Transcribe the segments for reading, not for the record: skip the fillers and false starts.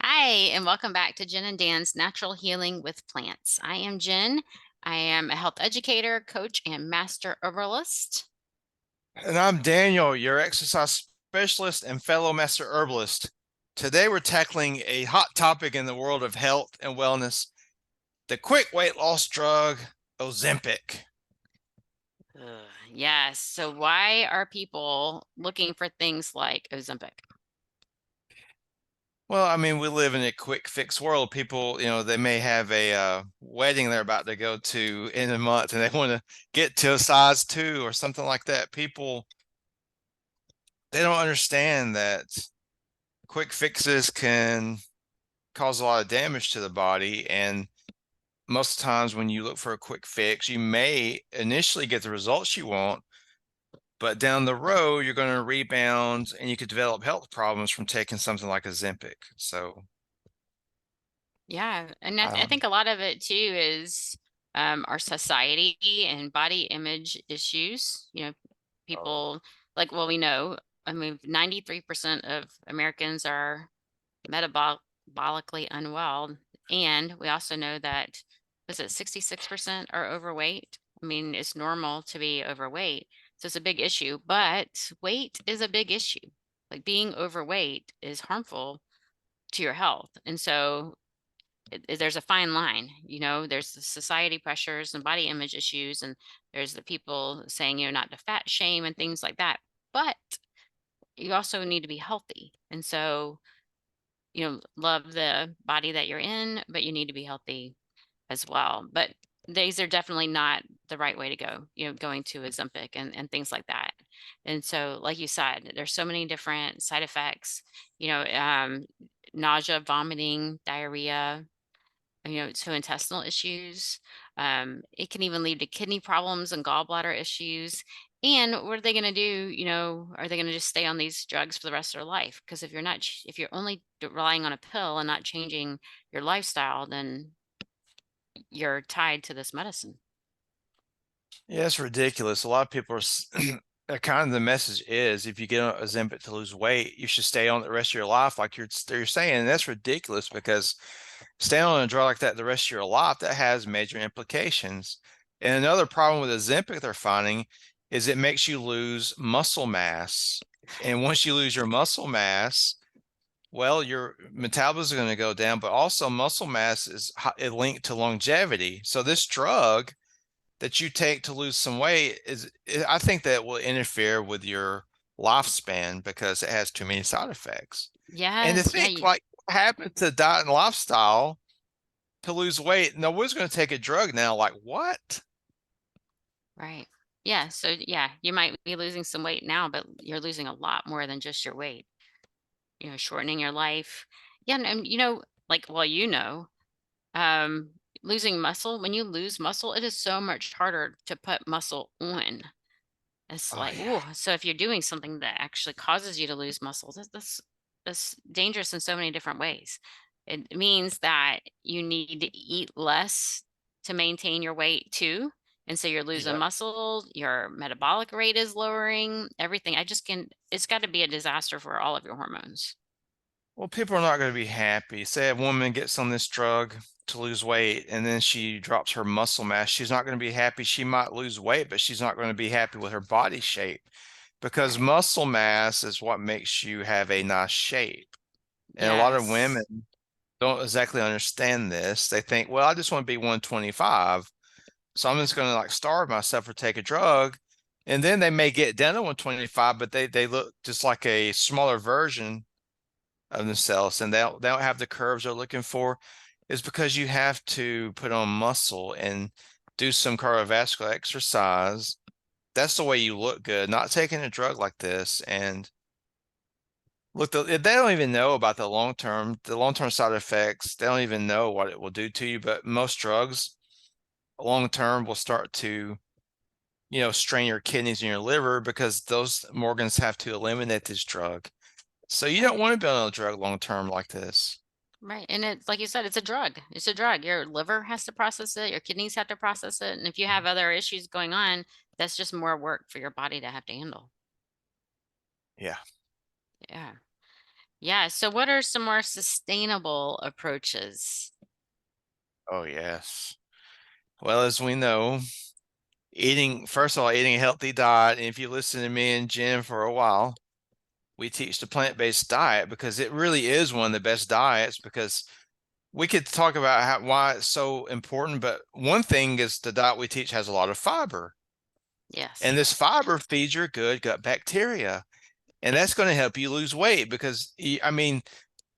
Hi, and welcome back to Jen and Dan's Natural Healing with Plants. I am Jen. I am a health educator, coach, and master herbalist. And I'm Daniel, your exercise specialist and fellow master herbalist. Today we're tackling a hot topic in the world of health and wellness, the quick weight loss drug, Ozempic. Yes. So, why are people looking for things like Ozempic? Well, I mean, we live in a quick fix world. People, they may have a wedding they're about to go to in a month and they want to get to a size 2 or something like that. People, they don't understand that quick fixes can cause a lot of damage to the body. And most times when you look for a quick fix, you may initially get the results you want, but down the road, you're going to rebound and you could develop health problems from taking something like Ozempic. So, Yeah. And I um, think a lot of it too is our society and body image issues. oh, People we know, 93% of Americans are metabolically unwell. And we also know that, was it 66% are overweight? It's normal to be overweight. So it's a big issue, but weight is a big issue. Like being overweight is harmful to your health. And so there's a fine line, there's the society pressures and body image issues, and there's the people saying, not to fat shame and things like that. But you also need to be healthy. And so love the body that you're in, but you need to be healthy as well. But these are definitely not the right way to go, going to Ozempic and things like that. And so, like you said, there's so many different side effects, you know, um, nausea, vomiting, diarrhea, so intestinal issues. It can even lead to kidney problems and gallbladder issues. And what are they going to do? Are they going to just stay on these drugs for the rest of their life? Because if you're not, if you're only relying on a pill and not changing your lifestyle, then you're tied to this medicine. yeah, it's ridiculous. A lot of people kind of the message is if you get on Ozempic to lose weight, you should stay on it the rest of your life, like you're saying. And that's ridiculous because staying on a drug like that the rest of your life, that has major implications. And another problem with Ozempic they're finding is it makes you lose muscle mass. And once you lose your muscle mass, well, your metabolism is going to go down, but also muscle mass is linked to longevity. So this drug that you take to lose some weight I think that will interfere with your lifespan because it has too many side effects. And to Yes, yeah, think like what happened to diet and lifestyle to lose weight. No one's going to take a drug now. Like what? right. Yeah, so yeah, you might be losing some weight now, but you're losing a lot more than just your weight. Shortening your life. Yeah, and um, losing muscle, when you lose muscle, it is so much harder to put muscle on. It's Oh like, yeah. oh, so if you're doing something that actually causes you to lose muscle, that's dangerous in so many different ways. It means that you need to eat less to maintain your weight too. And so you're losing Yep. muscle, your metabolic rate is lowering, everything. It's got to be a disaster for all of your hormones. Well, people are not going to be happy. Say a woman gets on this drug to lose weight and then she drops her muscle mass. She's not going to be happy. She might lose weight, but she's not going to be happy with her body shape because Right. muscle mass is what makes you have a nice shape. And a lot of women Yes. don't exactly understand this. They think, well, I just want to be 125. So I'm just going to like starve myself or take a drug. And then they may get down to 125, but they look just like a smaller version of themselves and they don't have the curves they're looking for. Is because you have to put on muscle and do some cardiovascular exercise. That's the way you look good, not taking a drug like this. And look, they don't even know about the long term side effects. They don't even know what it will do to you. But most drugs, long term, will start to, strain your kidneys and your liver because those organs have to eliminate this drug. So you don't Right. want to be on a drug long term like this. Right. And it's like you said, it's a drug. It's a drug. Your liver has to process it, your kidneys have to process it. And if you have other issues going on, that's just more work for your body to have to handle. Yeah. Yeah. Yeah. So what are some more sustainable approaches? Oh, yes. Well, as we know, first of all, eating a healthy diet. And if you listen to me and Jim for a while, we teach the plant-based diet because it really is one of the best diets because we could talk about why it's so important, but one thing is the diet we teach has a lot of fiber. Yes. And this fiber feeds your good gut bacteria. And that's going to help you lose weight because, I mean,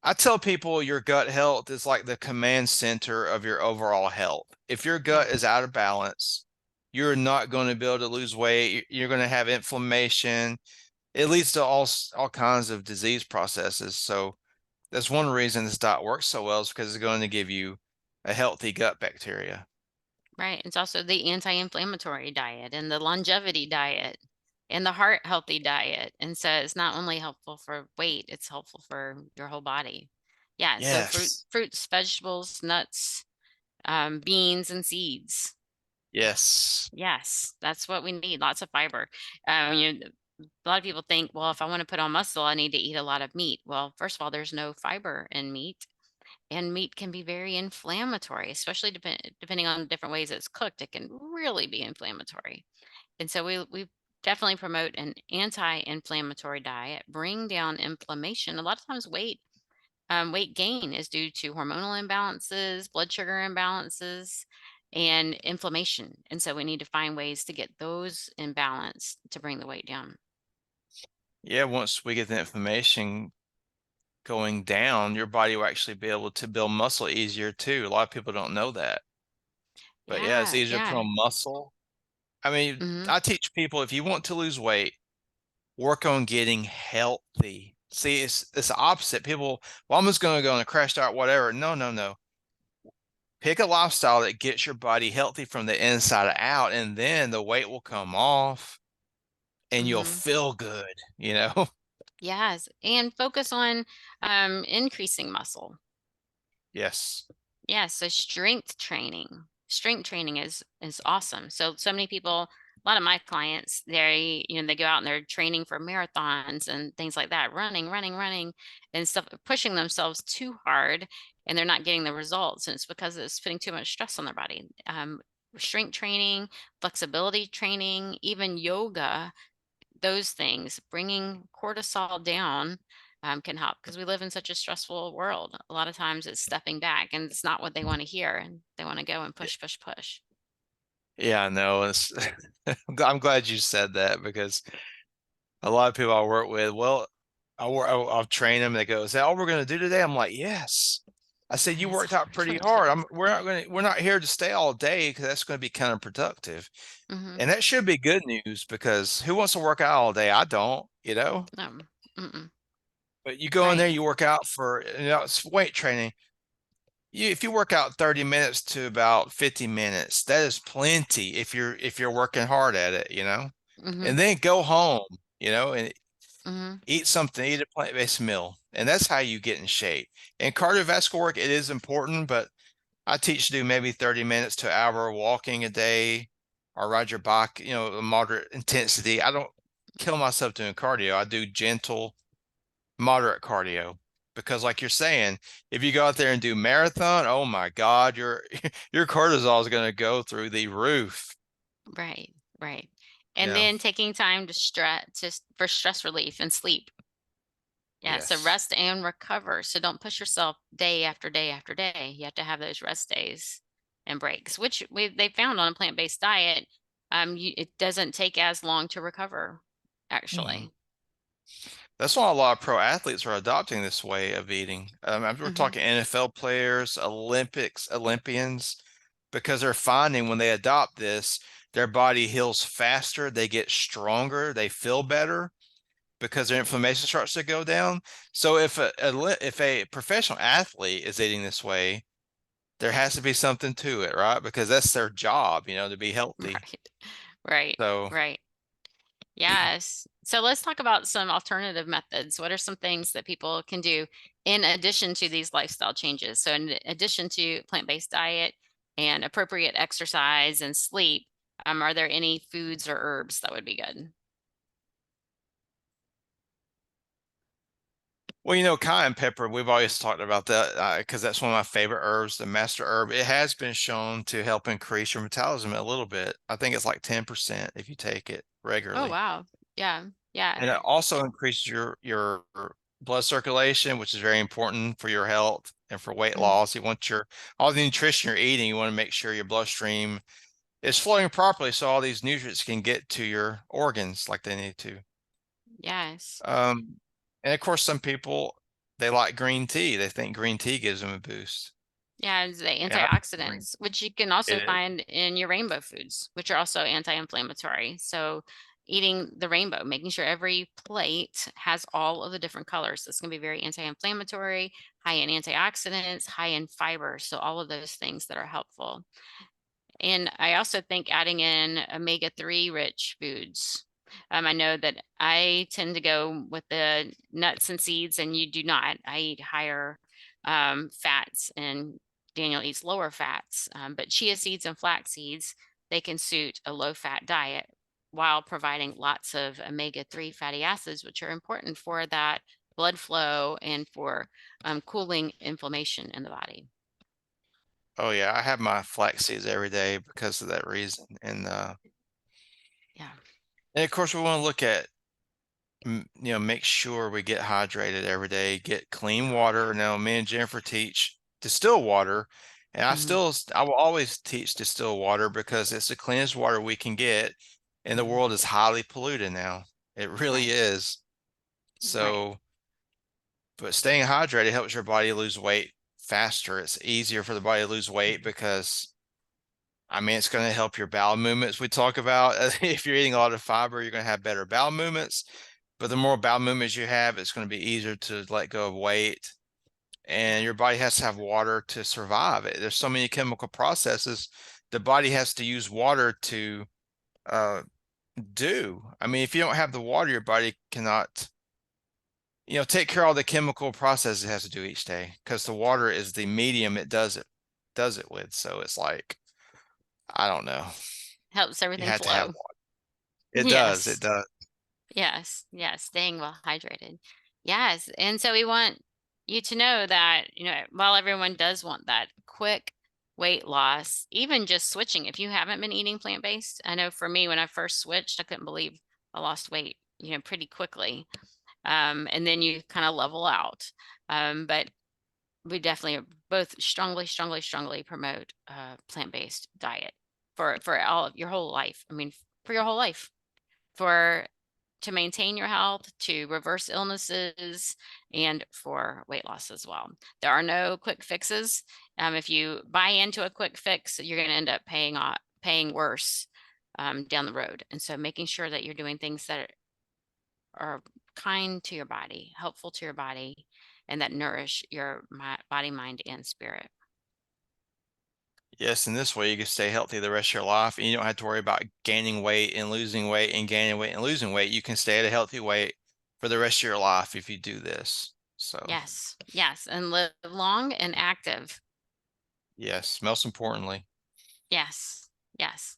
I tell people your gut health is like the command center of your overall health. If your gut Yeah. is out of balance, you're not going to be able to lose weight. You're going to have inflammation. It leads to all kinds of disease processes. So that's one reason this diet works so well is because it's going to give you a healthy gut bacteria. Right. It's also the anti-inflammatory diet and the longevity diet and the heart healthy diet. And so it's not only helpful for weight, it's helpful for your whole body. Yeah. So Yes. fruits, vegetables, nuts, beans and seeds. Yes. Yes, that's what we need. Lots of fiber. A lot of people think, well, if I want to put on muscle, I need to eat a lot of meat. Well, first of all, there's no fiber in meat, and meat can be very inflammatory, especially depending on different ways it's cooked. It can really be inflammatory. And so we definitely promote an anti-inflammatory diet, bring down inflammation. A lot of times weight gain is due to hormonal imbalances, blood sugar imbalances, and inflammation. And so we need to find ways to get those in balance to bring the weight down. Yeah. Once we get the inflammation going down, your body will actually be able to build muscle easier too. A lot of people don't know that. But yeah, it's Yeah, easier to put yeah. on muscle. I mean, Hmm. I teach people if you want to lose weight, work on getting healthy. See, it's the opposite. People, well, I'm just going to go on a crash diet, whatever. No, no, no. Pick a lifestyle that gets your body healthy from the inside out, and then the weight will come off and you'll Hmm. feel good, you know? Yes, and focus on increasing muscle. Yes. Yeah, so strength training. Strength training is awesome. So many people, a lot of my clients, they go out and they're training for marathons and things like that, running and stuff, pushing themselves too hard and they're not getting the results. And it's because it's putting too much stress on their body. Strength training, flexibility training, even yoga, those things, bringing cortisol down, can help because we live in such a stressful world. A lot of times it's stepping back and it's not what they want to hear. And they want to go and push, push, push. Yeah, I know. It's I'm glad you said that because a lot of people I work with, well, I'll train them. They go, "Is that all we're going to do today?" I'm like, "Yes." I said, "You That's worked all out we're pretty going to do. hard. We're not here to stay all day because that's going to be counterproductive." Hmm. And that should be good news because who wants to work out all day? I don't, you know. No. Mm-mm. But you go in there, Right. you work out it's weight training. If you work out 30 minutes to about 50 minutes, that is plenty if you're working hard at it, you know. Hmm. And then go home, and Hmm. eat a plant-based meal. And that's how you get in shape. And cardiovascular work, it is important, but I teach to do maybe 30 minutes to an hour walking a day or ride your bike, a moderate intensity. I don't kill myself doing cardio. I do gentle, moderate cardio. Because like you're saying, if you go out there and do marathon, oh my God, your your cortisol is going to go through the roof. Right. Right. And Yeah. then taking time to for stress relief and sleep. Yeah, so Yes. rest and recover. So don't push yourself day after day after day. You have to have those rest days and breaks, which they found on a plant-based diet. It doesn't take as long to recover, Mhm. actually. That's why a lot of pro athletes are adopting this way of eating. We're Hmm. talking NFL players, Olympians, because they're finding when they adopt this, their body heals faster, they get stronger, they feel better because their inflammation starts to go down. So if a professional athlete is eating this way, there has to be something to it, right? Because that's their job, to be healthy. Right, right, So right. Yes. So let's talk about some alternative methods. What are some things that people can do in addition to these lifestyle changes? So, in addition to plant-based diet and appropriate exercise and sleep, are there any foods or herbs that would be good? Well, cayenne pepper, we've always talked about that because that's one of my favorite herbs, the master herb. It has been shown to help increase your metabolism a little bit. I think it's like 10% if you take it Oh, regularly. wow. Yeah. Yeah. And it also increases your blood circulation, which is very important for your health and for weight Mm, loss. You want your all the nutrition you're eating, you want to make sure your bloodstream is flowing properly so all these nutrients can get to your organs like they need to. yes. Um, and of course, some people they like green tea. They think green tea gives them a boost. Yeah, it's the And I think green antioxidants, which you can also it is. find in your rainbow foods, which are also anti-inflammatory. So eating the rainbow, making sure every plate has all of the different colors. That's going to be very anti-inflammatory, high in antioxidants, high in fiber. So all of those things that are helpful. And I also think adding in omega-3 rich foods. I know that I tend to go with the nuts and seeds, and you do not. I eat higher fats, and Daniel eats lower fats. But chia seeds and flax seeds, they can suit a low fat diet while providing lots of omega-3 fatty acids, which are important for that blood flow and for cooling inflammation in the body. Oh yeah, I have my flax seeds every day because of that reason. Yeah. And of course, we want to look at make sure we get hydrated every day, get clean water. Now, me and Jennifer teach distilled water, and Hmm. I will always teach distilled water because it's the cleanest water we can get, and the Hmm. world is highly polluted now. It really Right. is. Right. So, but staying hydrated helps your body lose weight faster. It's easier for the body to lose weight Mhm. because it's going to help your bowel movements. We talk about if you're eating a lot of fiber, you're going to have better bowel movements. But the more bowel movements you have, it's going to be easier to let go of weight. And Yeah. your body has to have water to survive. There's so many chemical processes the body has to use water to uh, do. If you don't have the water, your body cannot, take care of all the chemical processes it has to do each day because the water is the medium it does it with. So it's like, I don't know. Helps You everything had to have flow. water. It does. It Yes. does. Yes. Yes. Staying well hydrated. Yes. And so we want you to know that, while everyone does want that quick weight loss, even just switching, if you haven't been eating plant-based, I know for me, when I first switched, I couldn't believe I lost weight, pretty quickly. And then you kind of level out. But we definitely both strongly, strongly, strongly promote plant-based diet for all of your whole life. I mean, for your whole life, for to maintain your health, to reverse illnesses, and for weight loss as well. There are no quick fixes. If you buy into a quick fix, you're going to end up paying worse down the road. And so, making sure that you're doing things that are kind to your body, helpful to your body, and that nourish your body, mind, and spirit. Yes, in this way you can stay healthy the rest of your life and you don't have to worry about gaining weight and losing weight and gaining weight and losing weight. You can stay at a healthy weight for the rest of your life if you do this. So, Yes, yes, and live long and active. yes, most importantly. Yes, yes.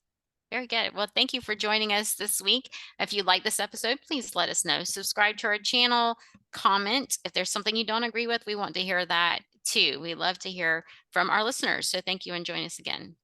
Very good. Well, thank you for joining us this week. If you like this episode, please let us know. Subscribe to our channel, comment. If there's something you don't agree with, we want to hear that too. We love to hear from our listeners. So thank you and join us again.